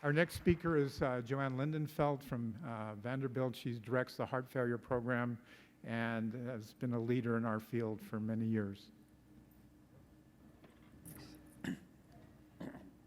Our next speaker is JoAnn Lindenfeld from Vanderbilt. She directs the heart failure program and has been a leader in our field for many years.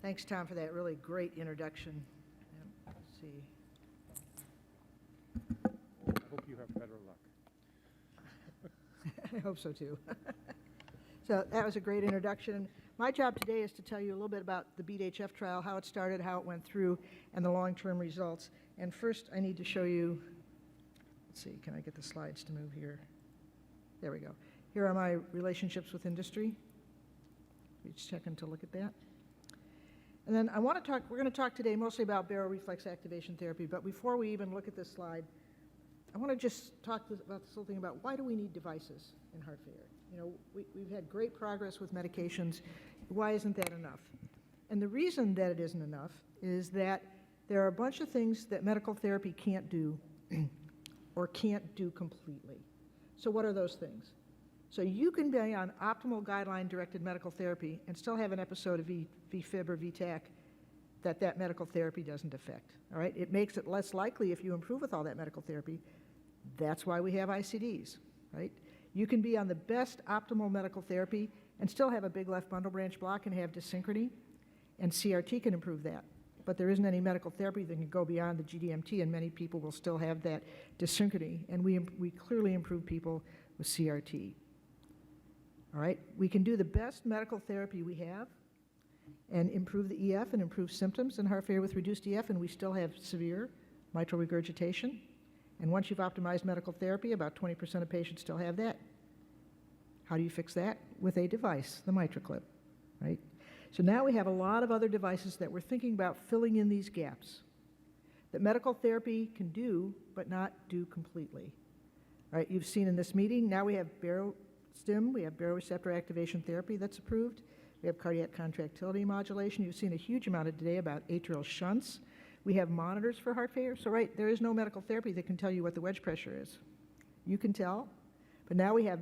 Thanks, Tom, for that really great introduction. Let's see. I hope you have better luck. I hope so, too. So that was a great introduction. My job today is to tell you a little bit about the BeAT-HF trial, how it started, how it went through, and the long-term results. And first, I need to show you, let's see, can I get the slides to move here? There we go. Here are my relationships with industry. Just checking to look at that. And then we're going to talk today mostly about baroreflex activation therapy, but before we even look at this slide, I want to just talk about this little thing about why do we need devices in heart failure? You know, we've had great progress with medications. Why isn't that enough? And the reason that it isn't enough is that there are a bunch of things that medical therapy can't do or can't do completely. So what are those things? So you can be on optimal guideline-directed medical therapy and still have an episode of VFib or VTAC that medical therapy doesn't affect, all right? It makes it less likely if you improve with all that medical therapy. That's why we have ICDs, right? You can be on the best optimal medical therapy and still have a big left bundle branch block and have dysynchrony, and CRT can improve that. But there isn't any medical therapy that can go beyond the GDMT, and many people will still have that dysynchrony, and we clearly improve people with CRT. All right, we can do the best medical therapy we have and improve the EF and improve symptoms in heart failure with reduced EF, and we still have severe mitral regurgitation. And once you've optimized medical therapy, about 20% of patients still have that. How do you fix that? With a device, the MitraClip, right? So now we have a lot of other devices that we're thinking about filling in these gaps that medical therapy can do, but not do completely. All right, you've seen in this meeting, now we have barostim, we have baroreceptor activation therapy that's approved. We have cardiac contractility modulation. You've seen a huge amount of today about atrial shunts. We have monitors for heart failure. So right, there is no medical therapy that can tell you what the wedge pressure is. You can tell, but now we have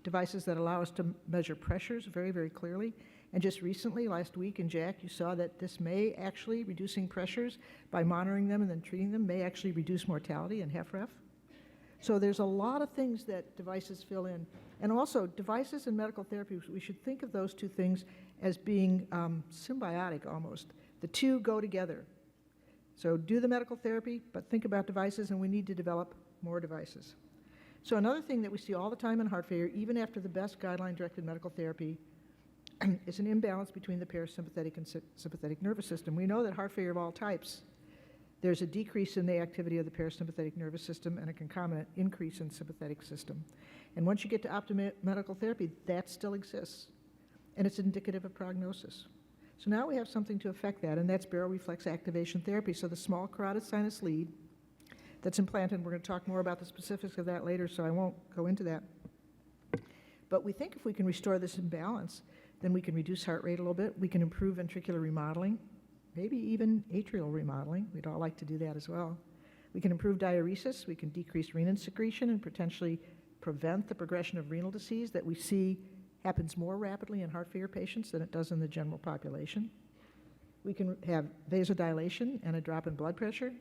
devices that allow us to measure pressures very, very clearly. And just recently, last week in JACC, you saw that this may actually, reducing pressures by monitoring them and then treating them, may actually reduce mortality in HFrEF. So there's a lot of things that devices fill in. And also, devices and medical therapy, we should think of those two things as being symbiotic almost. The two go together. So do the medical therapy, but think about devices, and we need to develop more devices. So another thing that we see all the time in heart failure, even after the best guideline-directed medical therapy, is an imbalance between the parasympathetic and sympathetic nervous system. We know that heart failure of all types, there's a decrease in the activity of the parasympathetic nervous system and a concomitant increase in sympathetic system. And once you get to optimal medical therapy, that still exists, and it's indicative of prognosis. So now we have something to affect that, and that's baroreflex activation therapy. So the small carotid sinus lead that's implanted, and we're going to talk more about the specifics of that later, so I won't go into that. But we think if we can restore this imbalance, then we can reduce heart rate a little bit. We can improve ventricular remodeling, maybe even atrial remodeling. We'd all like to do that as well. We can improve diuresis. We can decrease renin secretion and potentially prevent the progression of renal disease that we see happens more rapidly in heart failure patients than it does in the general population. We can have vasodilation and a drop in blood pressure,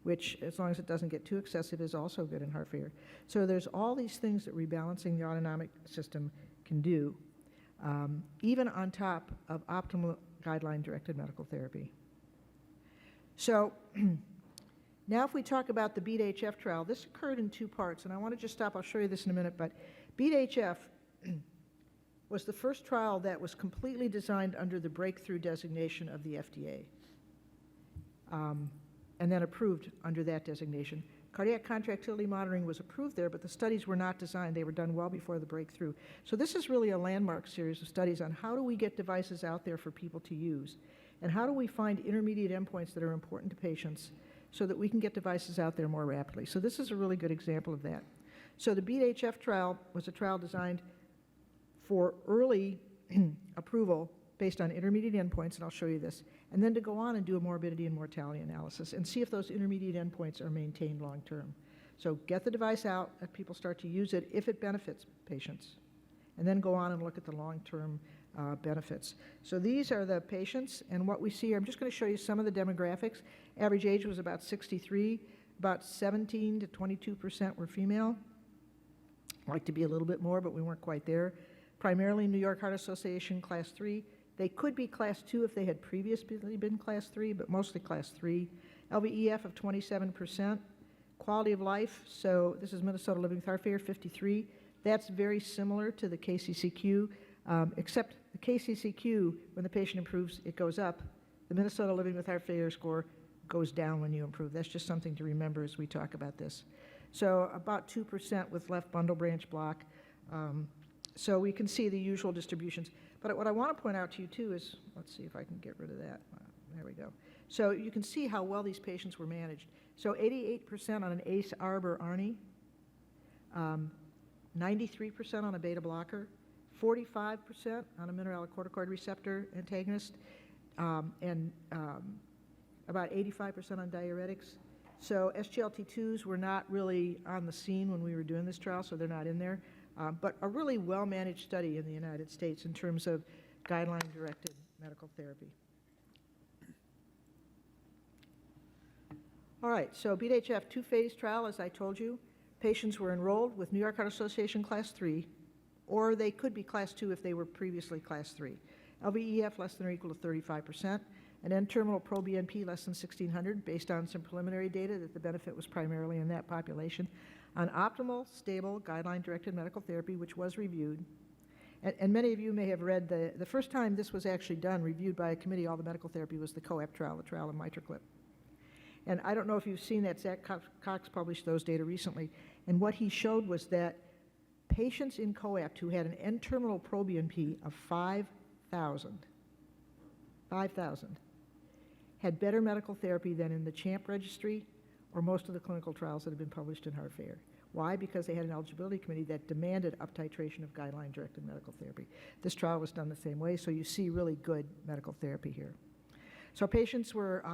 which, as long as it doesn't get too excessive, is also good in heart failure. So there's all these things that rebalancing the autonomic system can do, even on top of optimal guideline-directed medical therapy. So now if we talk about the BeAT-HF trial, this occurred in two parts, and I want to just stop. I'll show you this in a minute, but BeAT-HF was the first trial that was completely designed under the breakthrough designation of the FDA, and then approved under that designation. Cardiac contractility monitoring was approved there, but the studies were not designed. They were done well before the breakthrough. So this is really a landmark series of studies on how do we get devices out there for people to use, and how do we find intermediate endpoints that are important to patients so that we can get devices out there more rapidly. So this is a really good example of that. So the BeAT-HF trial was a trial designed for early approval based on intermediate endpoints, and I'll show you this, and then to go on and do a morbidity and mortality analysis and see if those intermediate endpoints are maintained long term. So get the device out, let people start to use it if it benefits patients, and then go on and look at the long-term benefits. So these are the patients, and what we see, I'm just going to show you some of the demographics. Average age was about 63, about 17 to 22% were female. I'd like to be a little bit more, but we weren't quite there. Primarily New York Heart Association Class 3. They could be Class 2 if they had previously been Class 3, but mostly Class 3. LVEF of 27%. Quality of life, so this is Minnesota Living with Heart Failure, 53. That's very similar to the KCCQ, except the KCCQ, when the patient improves, it goes up. The Minnesota Living with Heart Failure score goes down when you improve. That's just something to remember as we talk about this. So about 2% with left bundle branch block. So we can see the usual distributions. But what I want to point out to you too is, let's see if I can get rid of that. There we go. So you can see how well these patients were managed. So 88% on an ACE, ARB, or ARNI, 93% on a beta blocker, 45% on a mineralocorticoid receptor antagonist, and about 85% on diuretics. So SGLT2s were not really on the scene when we were doing this trial, so they're not in there. But a really well-managed study in the United States in terms of guideline-directed medical therapy. All right, so BeAT-HF two-phase trial, as I told you. Patients were enrolled with New York Heart Association Class 3, or they could be Class 2 if they were previously Class 3. LVEF less than or equal to 35%, and N-terminal proBNP less than 1,600, based on some preliminary data that the benefit was primarily in that population, on optimal, stable, guideline-directed medical therapy, which was reviewed. And many of you may have read the first time this was actually done, reviewed by a committee, all the medical therapy, was the COAP trial, the trial of MitraClip. And I don't know if you've seen that. Zach Cox published those data recently. And what he showed was that patients in COAPT who had an N-terminal proBNP of 5,000, had better medical therapy than in the CHAMP registry or most of the clinical trials that have been published in heart failure. Why? Because they had an eligibility committee that demanded up-titration of guideline-directed medical therapy. This trial was done the same way, so you see really good medical therapy here. So patients were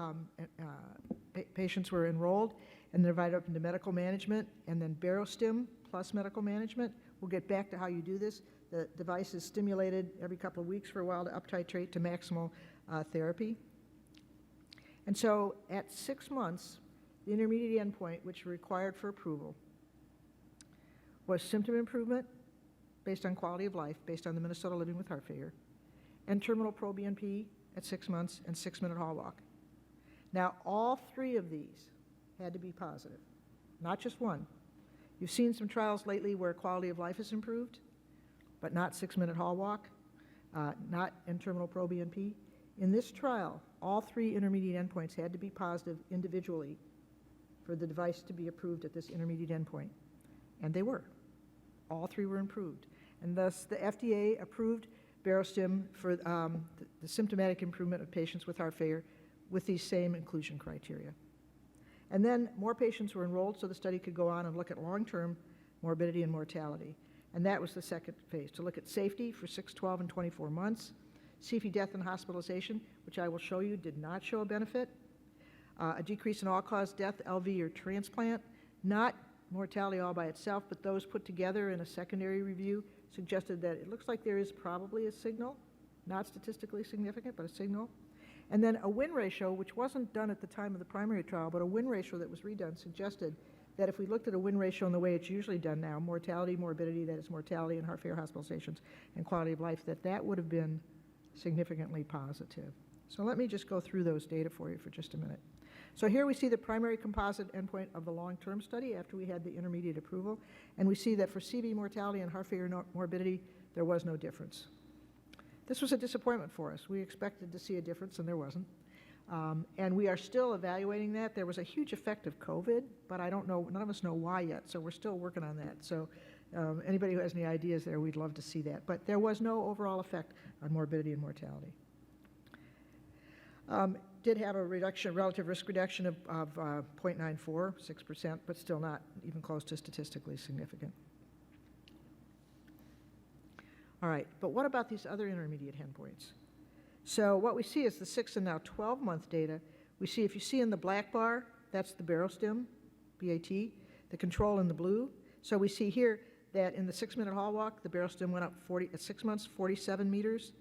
enrolled and divided up into medical management and then Barostim plus medical management. We'll get back to how you do this. The device is stimulated every couple of weeks for a while to up-titrate to maximal therapy. And so at 6 months, the intermediate endpoint, which required for approval, was symptom improvement based on quality of life, based on the Minnesota Living with Heart Failure, and terminal proBNP at 6 months, and 6-minute hall walk. Now, all 3 of these had to be positive, not just one. You've seen some trials lately where quality of life is improved, but not 6-minute hall walk, not N-terminal proBNP. In this trial, all 3 intermediate endpoints had to be positive individually for the device to be approved at this intermediate endpoint, and they were. All 3 were improved, and thus the FDA approved Barostim for the symptomatic improvement of patients with heart failure with these same inclusion criteria. And then more patients were enrolled so the study could go on and look at long-term morbidity and mortality. And that was the second phase, to look at safety for 6, 12, and 24 months. CFE death and hospitalization, which I will show you, did not show a benefit. A decrease in all-cause death, LV, or transplant, not mortality all by itself, but those put together in a secondary review suggested that it looks like there is probably a signal, not statistically significant, but a signal. And then a win ratio, which wasn't done at the time of the primary trial, but a win ratio that was redone suggested that if we looked at a win ratio in the way it's usually done now, mortality, morbidity, that is mortality and heart failure hospitalizations, and quality of life, that would have been significantly positive. So let me just go through those data for you for just a minute. So here we see the primary composite endpoint of the long-term study after we had the intermediate approval, and we see that for CV mortality and heart failure morbidity, there was no difference. This was a disappointment for us. We expected to see a difference, and there wasn't. And we are still evaluating that. There was a huge effect of COVID, but I don't know, none of us know why yet, so we're still working on that. So anybody who has any ideas there, we'd love to see that. But there was no overall effect on morbidity and mortality. Did have a reduction, relative risk reduction of 0.94, 6%, but still not even close to statistically significant. All right, but what about these other intermediate endpoints? So what we see is the 6 and now 12-month data. We see, if you see in the black bar, that's the Barostim, BAT, the control in the blue. So we see here that in the 6-minute hall walk, the barostim went up at 6 months, 47 meters.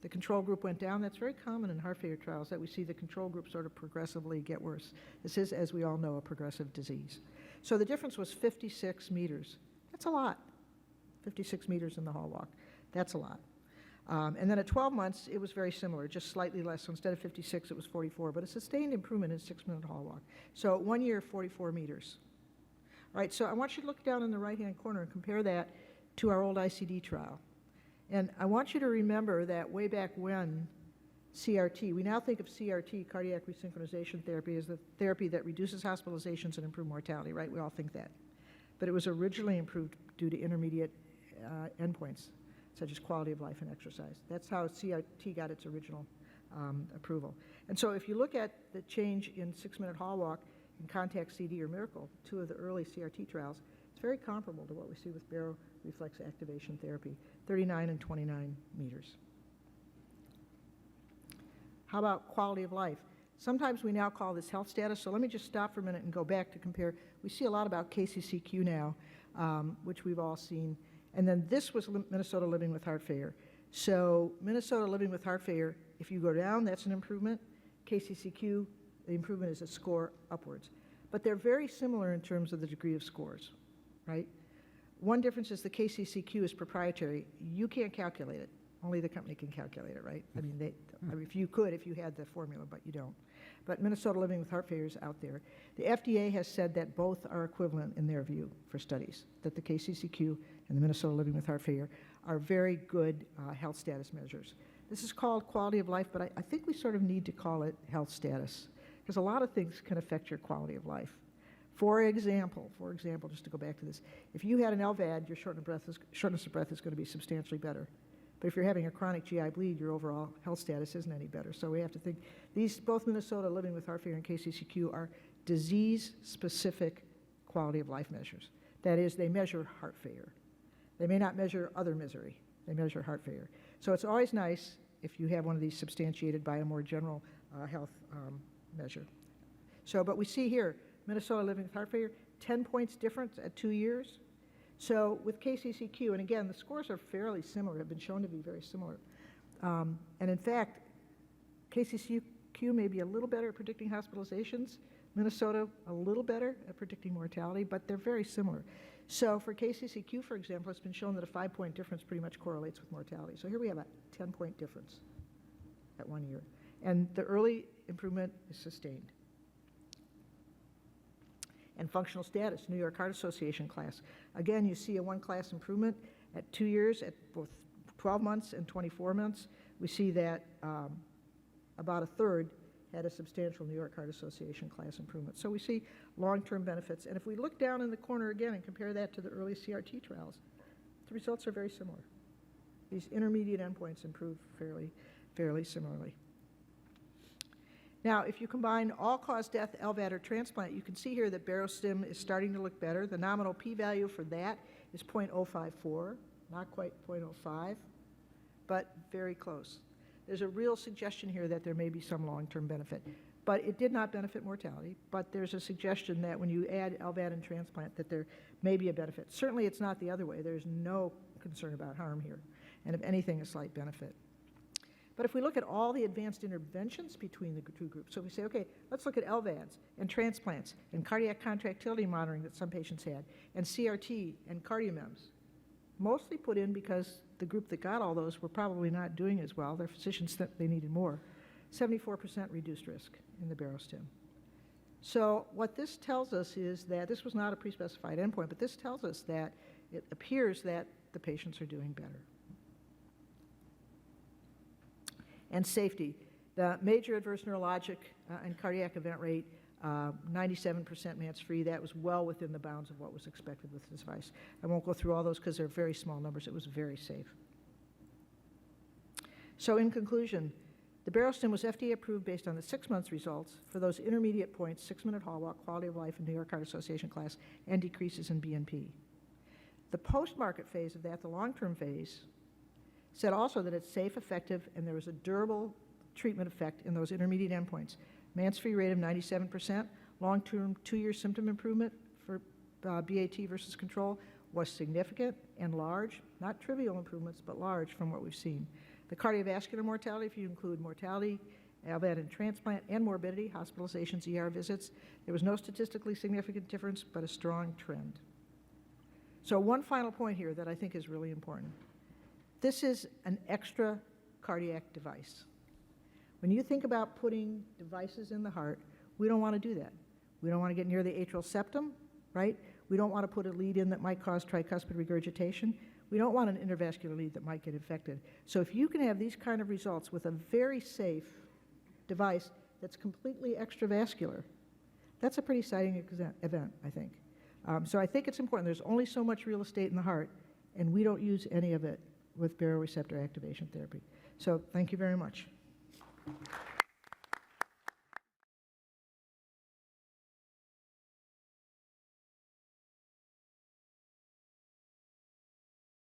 The control group went down. That's very common in heart failure trials, that we see the control group sort of progressively get worse. This is, as we all know, a progressive disease. So the difference was 56 meters. That's a lot. 56 meters in the hall walk. That's a lot. And then at 12 months, it was very similar, just slightly less. So instead of 56, it was 44, but a sustained improvement in 6-minute hall walk. So 1 year, 44 meters. All right, so I want you to look down in the right-hand corner and compare that to our old ICD trial. And I want you to remember that way back when CRT, we now think of CRT, cardiac resynchronization therapy, as the therapy that reduces hospitalizations and improves mortality, right? We all think that. But it was originally improved due to intermediate endpoints, such as quality of life and exercise. That's how CRT got its original approval. And so if you look at the change in 6-minute hall walk in Contact CD or Miracle, 2 of the early CRT trials, it's very comparable to what we see with baroreflex activation therapy, 39 and 29 meters. How about quality of life? Sometimes we now call this health status, so let me just stop for a minute and go back to compare. We see a lot about KCCQ now, which we've all seen. And then this was Minnesota Living with Heart Failure. So Minnesota Living with Heart Failure, if you go down, that's an improvement. KCCQ, the improvement is a score upwards. But they're very similar in terms of the degree of scores, right? One difference is the KCCQ is proprietary. You can't calculate it. Only the company can calculate it, right? I mean, if you could, if you had the formula, but you don't. But Minnesota Living with Heart Failure is out there. The FDA has said that both are equivalent in their view for studies, that the KCCQ and the Minnesota Living with Heart Failure are very good health status measures. This is called quality of life, but I think we sort of need to call it health status, because a lot of things can affect your quality of life. For example, just to go back to this, if you had an LVAD, your shortness of breath is going to be substantially better. But if you're having a chronic GI bleed, your overall health status isn't any better. So we have to think, both Minnesota Living with Heart Failure and KCCQ are disease-specific quality of life measures. That is, they measure heart failure. They may not measure other misery. They measure heart failure. So it's always nice if you have one of these substantiated by a more general health measure. So, but we see here, Minnesota Living with Heart Failure, 10 points difference at 2 years. So with KCCQ, and again, the scores are fairly similar, have been shown to be very similar. And in fact, KCCQ may be a little better at predicting hospitalizations, Minnesota a little better at predicting mortality, but they're very similar. So for KCCQ, for example, it's been shown that a 5-point difference pretty much correlates with mortality. So here we have a 10-point difference at 1 year. And the early improvement is sustained. And functional status, New York Heart Association class. Again, you see a 1-class improvement at 2 years, at both 12 months and 24 months. We see that about a third had a substantial New York Heart Association class improvement. So we see long-term benefits. And if we look down in the corner again and compare that to the early CRT trials, the results are very similar. These intermediate endpoints improve fairly similarly. Now, if you combine all-cause death, LVAD, or transplant, you can see here that barostim is starting to look better. The nominal p-value for that is 0.054, not quite 0.05, but very close. There's a real suggestion here that there may be some long-term benefit. But it did not benefit mortality, but there's a suggestion that when you add LVAD and transplant that there may be a benefit. Certainly it's not the other way. There's no concern about harm here, and if anything, a slight benefit. But if we look at all the advanced interventions between the two groups, so we say, okay, let's look at LVADs and transplants and cardiac contractility monitoring that some patients had, and CRT and CardioMEMS, mostly put in because the group that got all those were probably not doing as well. Their physicians thought they needed more. 74% reduced risk in the barostim. So what this tells us is that this was not a pre-specified endpoint, but this tells us that it appears that the patients are doing better. And safety. The major adverse neurologic and cardiac event rate, 97% MANS-free. That was well within the bounds of what was expected with this device. I won't go through all those because they're very small numbers. It was very safe. So in conclusion, the barostim was FDA approved based on the 6 months results for those intermediate points, 6-minute hall walk, quality of life, and New York Heart Association class, and decreases in BNP. The post-market phase of that, the long-term phase, said also that it's safe, effective, and there was a durable treatment effect in those intermediate endpoints. MANS-free rate of 97%, long-term 2-year symptom improvement for BAT versus control, was significant and large, not trivial improvements, but large from what we've seen. The cardiovascular mortality, if you include mortality, LVAD and transplant, and morbidity, hospitalizations, ER visits, there was no statistically significant difference, but a strong trend. So one final point here that I think is really important. This is an extra cardiac device. When you think about putting devices in the heart, we don't want to do that. We don't want to get near the atrial septum, right? We don't want to put a lead in that might cause tricuspid regurgitation. We don't want an intravascular lead that might get infected. So if you can have these kind of results with a very safe device that's completely extravascular, that's a pretty exciting event, I think. So I think it's important. There's only so much real estate in the heart, and we don't use any of it with baroreceptor activation therapy. So thank you very much.